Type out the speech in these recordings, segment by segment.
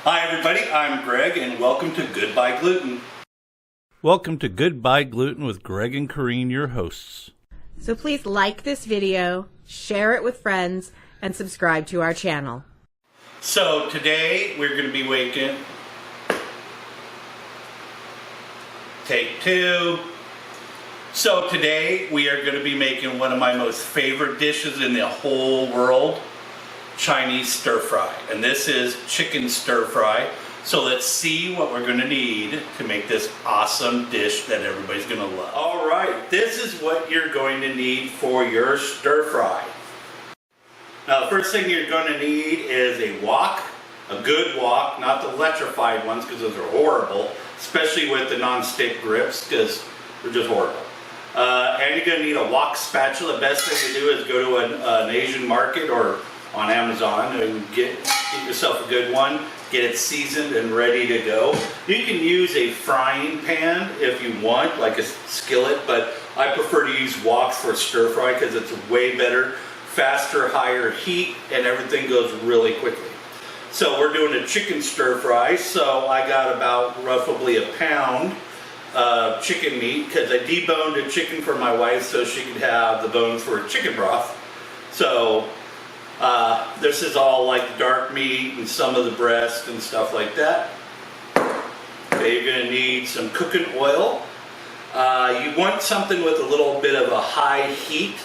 Hi everybody, I'm Greg and welcome to Goodbye Gluten. Welcome to Goodbye Gluten with Greg and Corrine, your hosts. So please like this video, share it with friends, and subscribe to our channel. So today we're going to be making, take two. So today we are going to be making one of my most favorite dishes in the whole world, Chinese stir fry. And this is chicken stir fry. So let's see what we're going to need to make this awesome dish that everybody's going to love. All right, this is what you're going to need for your stir fry. Now the first thing you're going to need is a wok, a good wok, not the electrified ones because those are horrible, especially with the non-stick grips because they're just horrible. And you're going to need a wok spatula. The best thing to do is go to an Asian market or on Amazon and get yourself a good one, get it seasoned and ready to go. You can use a frying pan if you want, like a skillet, but I prefer to use woks for stir fry because it's way better, faster, higher heat, and everything goes really quickly. So we're doing a chicken stir fry, so I got about roughly a pound of chicken meat because I deboned a chicken for my wife so she could have the bones for chicken broth. So this is all like dark meat and some of the breast and stuff like that. Okay, you're going to need some cooking oil. You want something with a little bit of a high heat.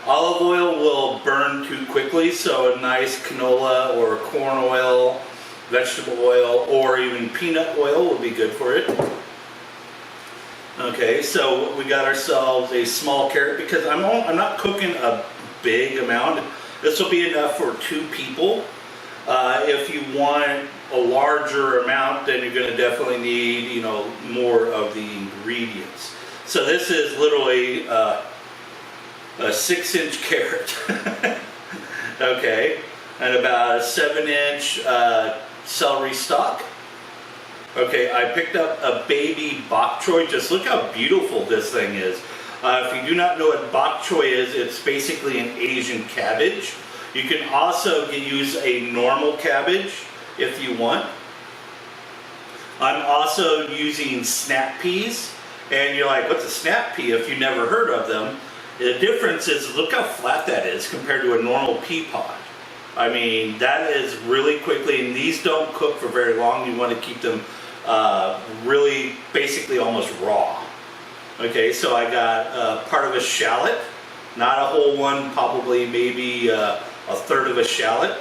Olive oil will burn too quickly, so a nice canola or corn oil, vegetable oil, or even peanut oil will be good for it. Okay, so we got ourselves a small carrot because I'm not cooking a big amount. This will be enough for 2 people. If you want a larger amount, then you're going to definitely need, more of the ingredients. So this is literally a 6-inch carrot, okay, and about a 7-inch celery stalk. Okay, I picked up a baby bok choy. Just look how beautiful this thing is. If you do not know what bok choy is, it's basically an Asian cabbage. You can also use a normal cabbage if you want. I'm also using snap peas, and you're like, what's a snap pea if you never heard of them? The difference is, look how flat that is compared to a normal pea pod. I mean, that is really quickly, and these don't cook for very long. You want to keep them really, basically almost raw. Okay, so I got part of a shallot, not a whole one, probably maybe a third of a shallot.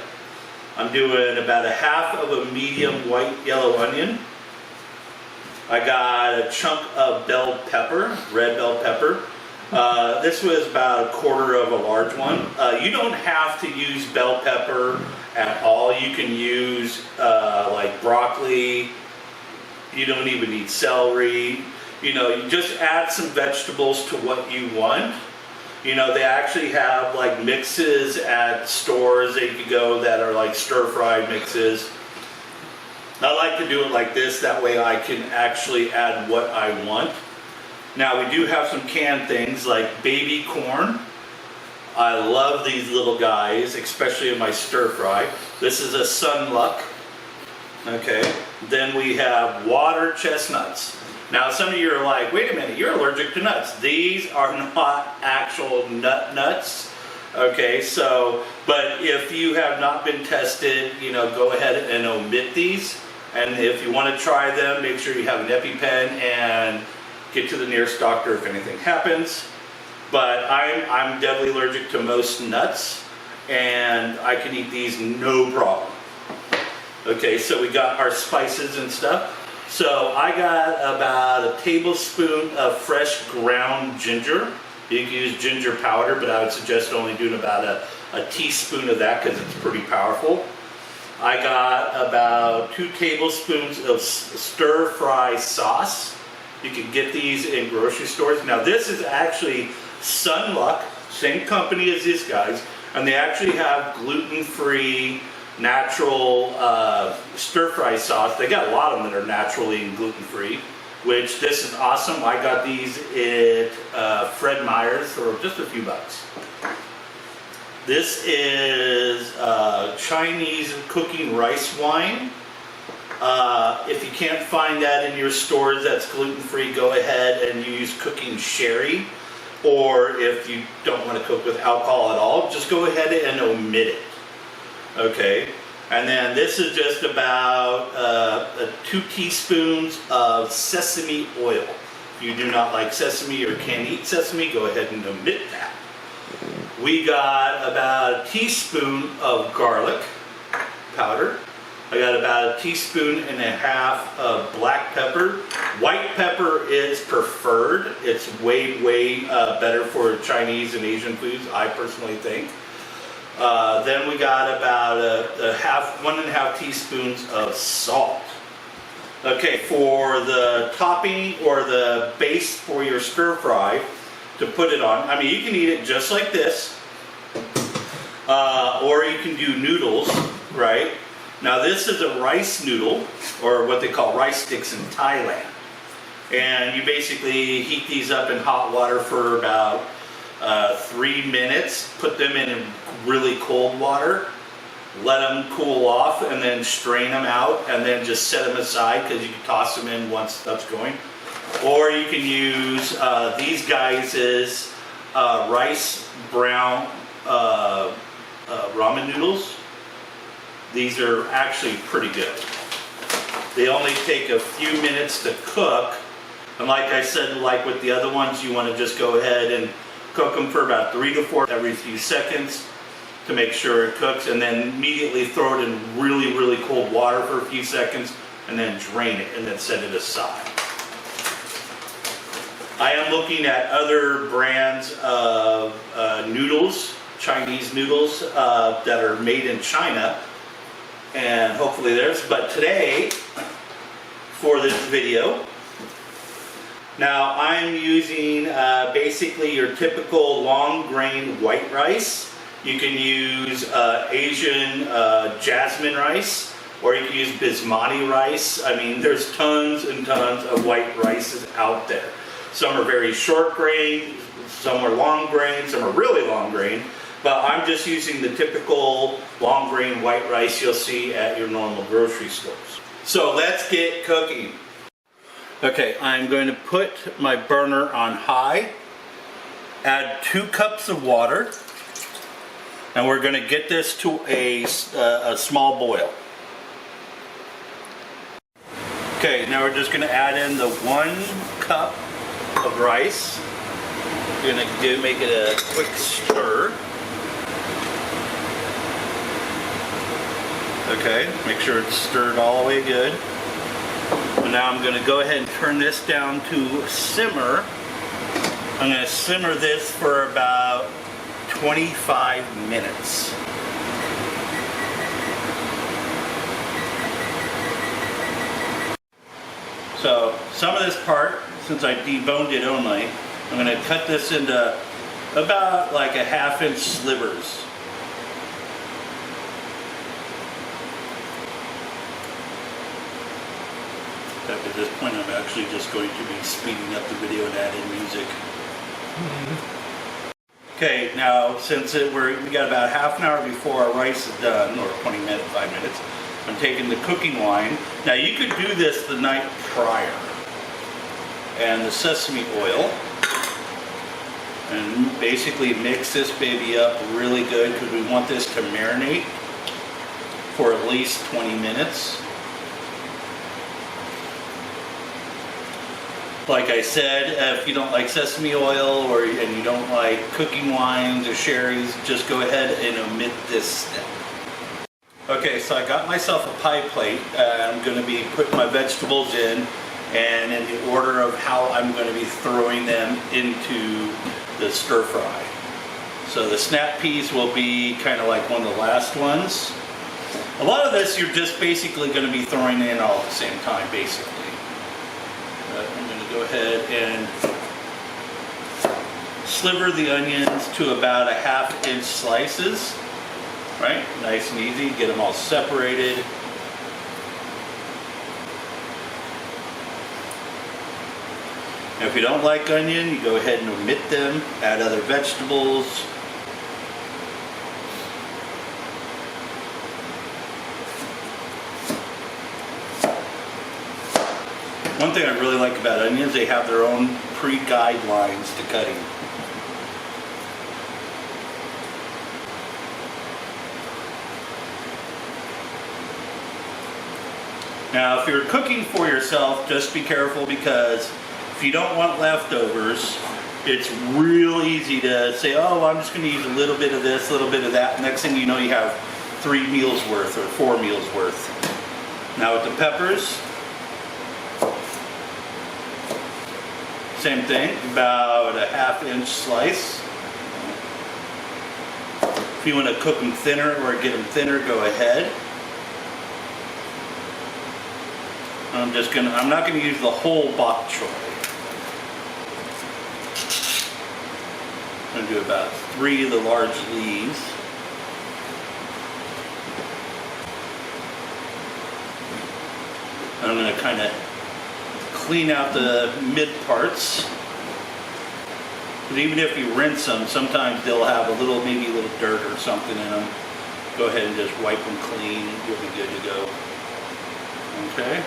I'm doing about a half of a medium white yellow onion. I got a chunk of bell pepper, red bell pepper. This was about a quarter of a large one. You don't have to use bell pepper at all. You can use like broccoli. You don't even need celery. You just add some vegetables to what you want. They actually have like mixes at stores that you could go that are like stir-fried mixes. I like to do it like this, that way I can actually add what I want. Now we do have some canned things like baby corn. I love these little guys, especially in my stir-fry. This is a Sunluck. Okay, then we have water chestnuts. Now some of you are like, wait a minute, you're allergic to nuts. These are not actual nuts. Okay, so, but if you have not been tested, go ahead and omit these. And if you want to try them, make sure you have an EpiPen and get to the nearest doctor if anything happens. But I'm deadly allergic to most nuts, and I can eat these no problem. Okay, so we got our spices and stuff. So I got about a tablespoon of fresh ground ginger. You can use ginger powder, but I would suggest only doing about a teaspoon of that because it's pretty powerful. I got about 2 tablespoons of stir-fry sauce. You can get these in grocery stores. Now this is actually Sunluck, same company as these guys, and they actually have gluten-free, natural stir-fry sauce. They got a lot of them that are naturally and gluten-free, which this is awesome. I got these at Fred Meyer's for just a few bucks. This is Chinese cooking rice wine. If you can't find that in your stores that's gluten-free, go ahead and use cooking sherry. Or if you don't want to cook with alcohol at all, just go ahead and omit it. Okay, and then this is just about 2 teaspoons of sesame oil. If you do not like sesame or can't eat sesame, go ahead and omit that. We got about a teaspoon of garlic powder. I got about 1.5 teaspoons of black pepper. White pepper is preferred. It's way better for Chinese and Asian foods, I personally think. Then we got about 1.5 teaspoons of salt. Okay, for the topping or the base for your stir fry to put it on, I mean, you can eat it just like this, or you can do noodles, right? Now this is a rice noodle, or what they call rice sticks in Thailand. And you basically heat these up in hot water for about 3 minutes, put them in really cold water, let them cool off, and then strain them out, and then just set them aside because you can toss them in once that's going. Or you can use these guys as rice brown ramen noodles. These are actually pretty good. They only take a few minutes to cook. And like I said, like with the other ones, you want to just go ahead and cook them for about 3 to 4 every few seconds to make sure it cooks, and then immediately throw it in really cold water for a few seconds, and then drain it, and then set it aside. I am looking at other brands of noodles, Chinese noodles, that are made in China, and hopefully there's, but today, for this video, now I'm using basically your typical long grain white rice. You can use Asian jasmine rice, or you can use basmati rice. I mean, there's tons and tons of white rices out there. Some are very short grain, some are long grain, some are really long grain. But I'm just using the typical long grain white rice you'll see at your normal grocery stores. So let's get cooking. Okay, I'm going to put my burner on high, add 2 cups of water, and we're going to get this to a small boil. Okay, now we're just going to add in the 1 cup of rice. We're going to make it a quick stir. Okay, make sure it's stirred all the way good. And now I'm going to go ahead and turn this down to simmer. I'm going to simmer this for about 25 minutes. So some of this part, since I deboned it only, I'm going to cut this into about like a 1/2 inch slivers. At this point, I'm actually just going to be speeding up the video and adding music. Okay, now since we got about 1/2 an hour before our rice is done, or 20 minutes, 5 minutes, I'm taking the cooking wine. Now you could do this the night prior. And the sesame oil. And basically mix this baby up really good because we want this to marinate for at least 20 minutes. Like I said, if you don't like sesame oil and you don't like cooking wines or sherries, just go ahead and omit this step. Okay, so I got myself a pie plate. I'm going to be putting my vegetables in, and in the order of how I'm going to be throwing them into the stir fry. So the snap peas will be kind of like one of the last ones. A lot of this you're just basically going to be throwing in all at the same time, basically. I'm going to go ahead and sliver the onions to about a 1/2 inch slices. Right? Nice and easy. Get them all separated. Now, if you don't like onion, you go ahead and omit them. Add other vegetables. One thing I really like about onions, they have their own pre-guidelines to cutting. Now, if you're cooking for yourself, just be careful, because if you don't want leftovers, it's real easy to say, oh, I'm just going to use a little bit of this, a little bit of that. Next thing you know, you have 3 meals worth or 4 meals worth. Now with the peppers, same thing, about a 1/2 inch slice. If you want to cook them thinner or get them thinner, go ahead. I'm not going to use the whole bok choy. I'm going to do about 3 of the large leaves. I'm going to kind of clean out the mid parts. But even if you rinse them, sometimes they'll have maybe a little dirt or something in them. Go ahead and just wipe them clean and you'll be good to go. Okay.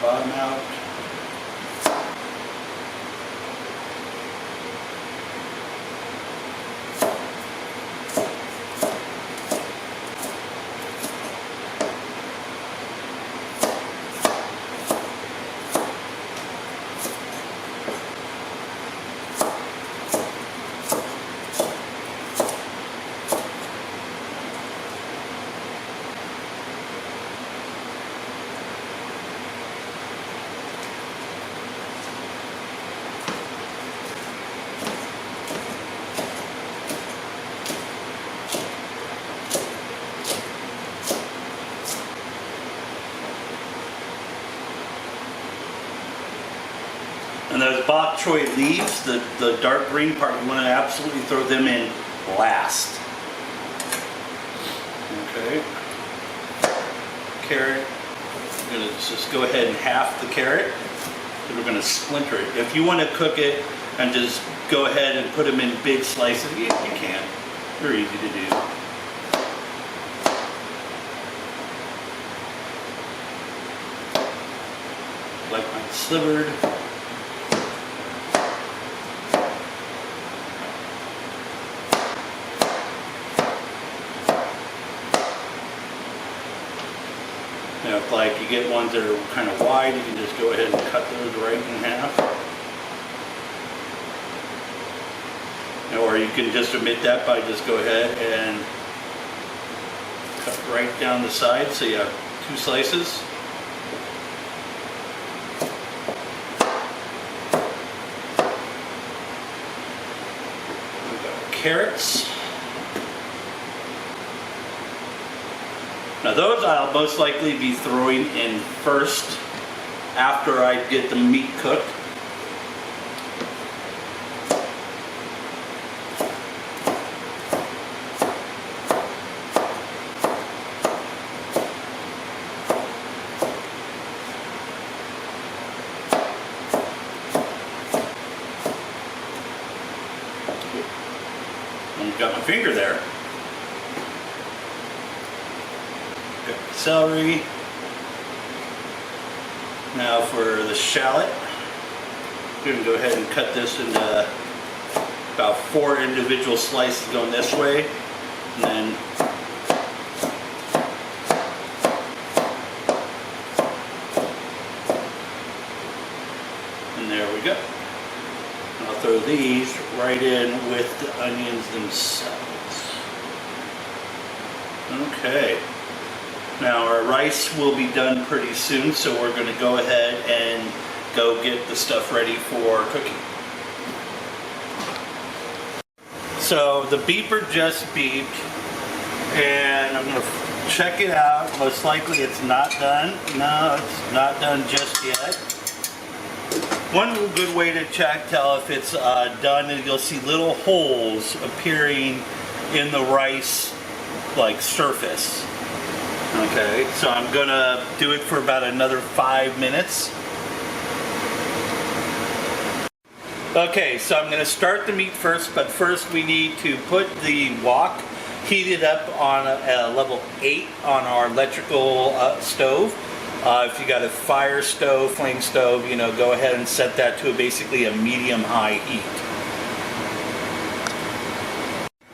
Bottom out. And those bok choy leaves, the dark green part, you want to absolutely throw them in last. Okay. Carrot, I'm going to just go ahead and half the carrot. And we're going to splinter it. If you want to cook it and just go ahead and put them in big slices, you can. They're easy to do. Like mine slivered. Now, if like you get ones that are kind of wide, you can just go ahead and cut those right in half. Or you can just omit that by just go ahead and cut right down the side, so you have 2 slices. We've got carrots. Now those I'll most likely be throwing in first after I get the meat cooked. I've got my finger there. Celery. Now for the shallot, I'm going to go ahead and cut this into about 4 individual slices going this way, and then there we go. And I'll throw these right in with the onions themselves. Okay. Now our rice will be done pretty soon, so we're going to go ahead and go get the stuff ready for cooking. So the beeper just beeped, and I'm going to check it out. Most likely it's not done. No, it's not done just yet. One good way to tell if it's done is you'll see little holes appearing in the rice like surface. Okay, so I'm gonna do it for about another 5 minutes. Okay, so I'm going to start the meat first, but first we need to put the wok heated up on a level 8 on our electrical stove. If you got a fire stove, flame stove, you know, go ahead and set that to basically a medium-high heat.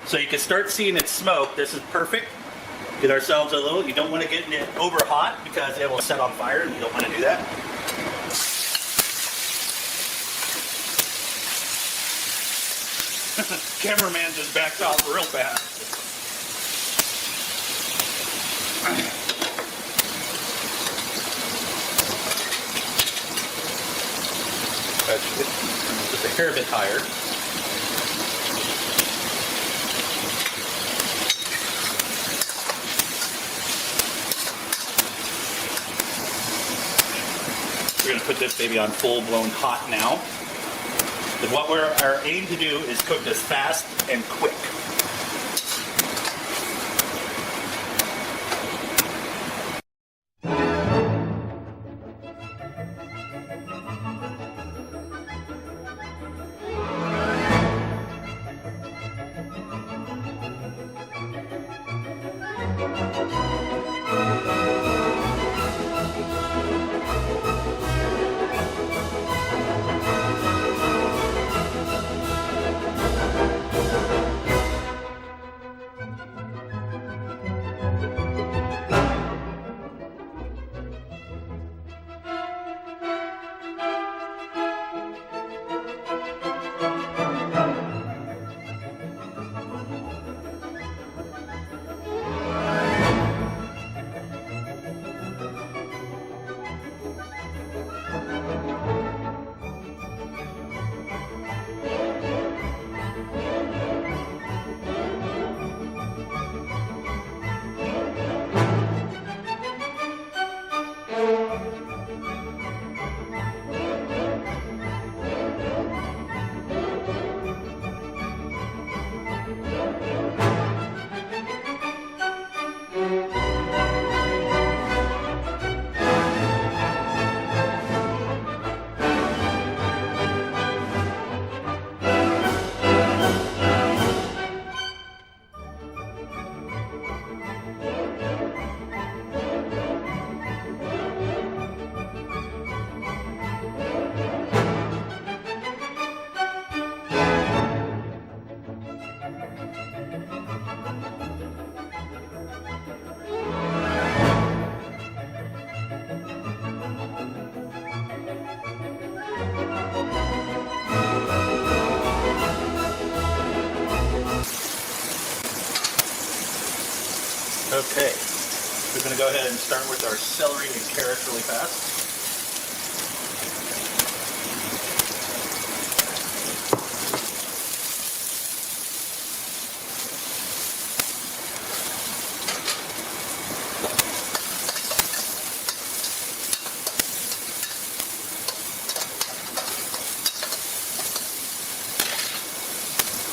So you can start seeing it smoke. This is perfect. Get ourselves a little, you don't want to get it over hot because it will set on fire and you don't want to do that. Cameraman just backed off real fast. Just a hair bit higher. We're going to put this baby on full-blown hot now. And what our aim to do is cook this fast and quick. Okay, we're going to go ahead and start with our celery and carrots really fast.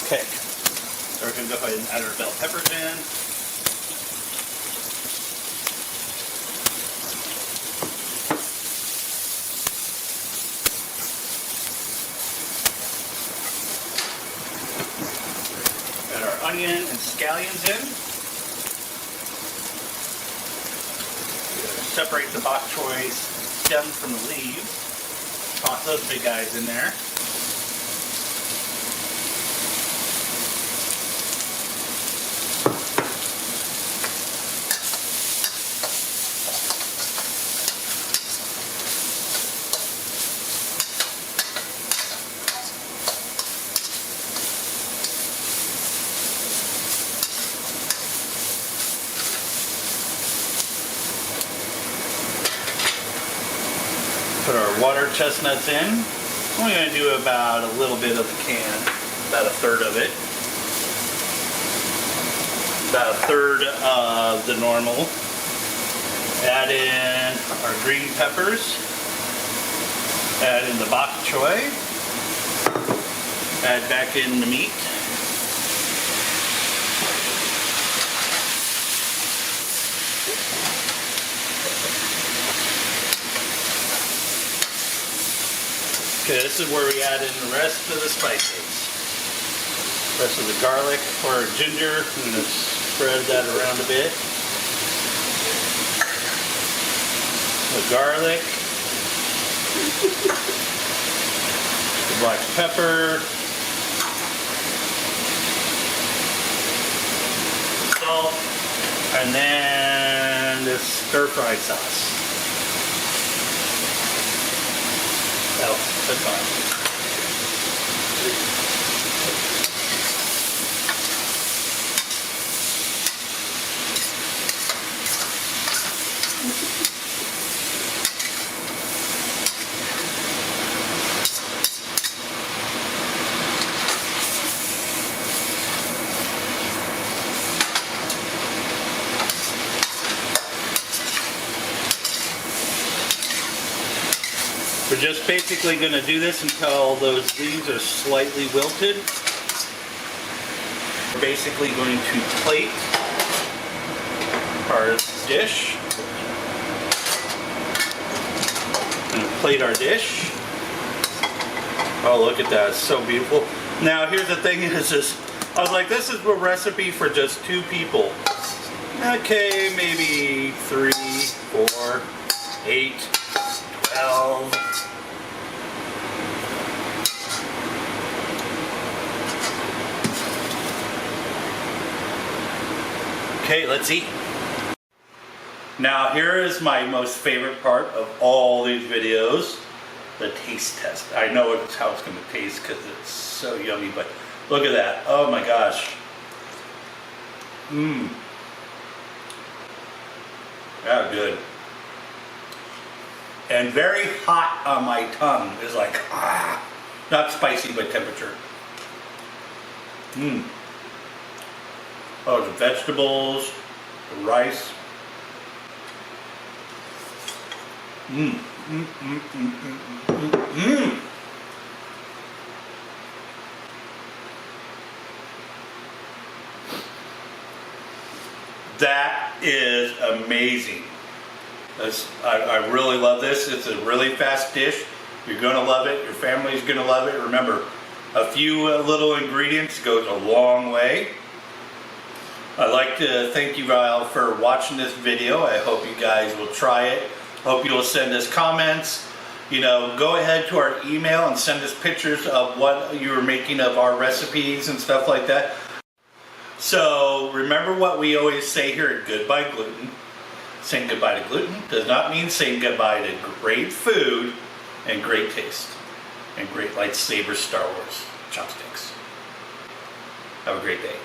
Okay, so we're going to go ahead and add our bell peppers in. Onion and scallions in. Separate the bok choy stems from the leaves. Toss those big guys in there. Put our water chestnuts in. We're going to do about a little bit of the can, about a third of it. About a third of the normal. Add in our green peppers. Add in the bok choy. Add back in the meat. Okay, this this is where we add in the rest of the spices. Rest of the garlic or ginger, and just spread that around a bit. The garlic, the black pepper, salt, and then this stir-fry sauce. Oh, that's fine. We're just basically going to do this until those leaves are slightly wilted. We're basically going to plate our dish. We're going to plate our dish. Oh, look at that. It's so beautiful. Now, here's the thing is I was like, this is a recipe for just 2 people. Okay, maybe 3, 4, 8, 12. Okay, let's eat. Now here is my most favorite part of all these videos, the taste test. I know it's how it's going to taste because it's so yummy, but look at that. Oh my gosh. Mmm. Yeah, good. And very hot on my tongue. It's like, ah. Not spicy, but temperature. Mmm. Oh, the vegetables, the rice. Mmm, mmm, mmm, mmm, mmm, mmm, mmm. That is amazing. I really love this. It's a really fast dish. You're going to love it. Your family's going to love it. Remember, a few little ingredients goes a long way. I'd like to thank you all for watching this video. I hope you guys will try it. Hope you'll send us comments. You know, go ahead to our email and send us pictures of what you were making of our recipes and stuff like that. So remember what we always say here at Goodbye Gluten. Saying goodbye to gluten does not mean saying goodbye to great food and great taste and great lightsaber Star Wars chopsticks. Have a great day.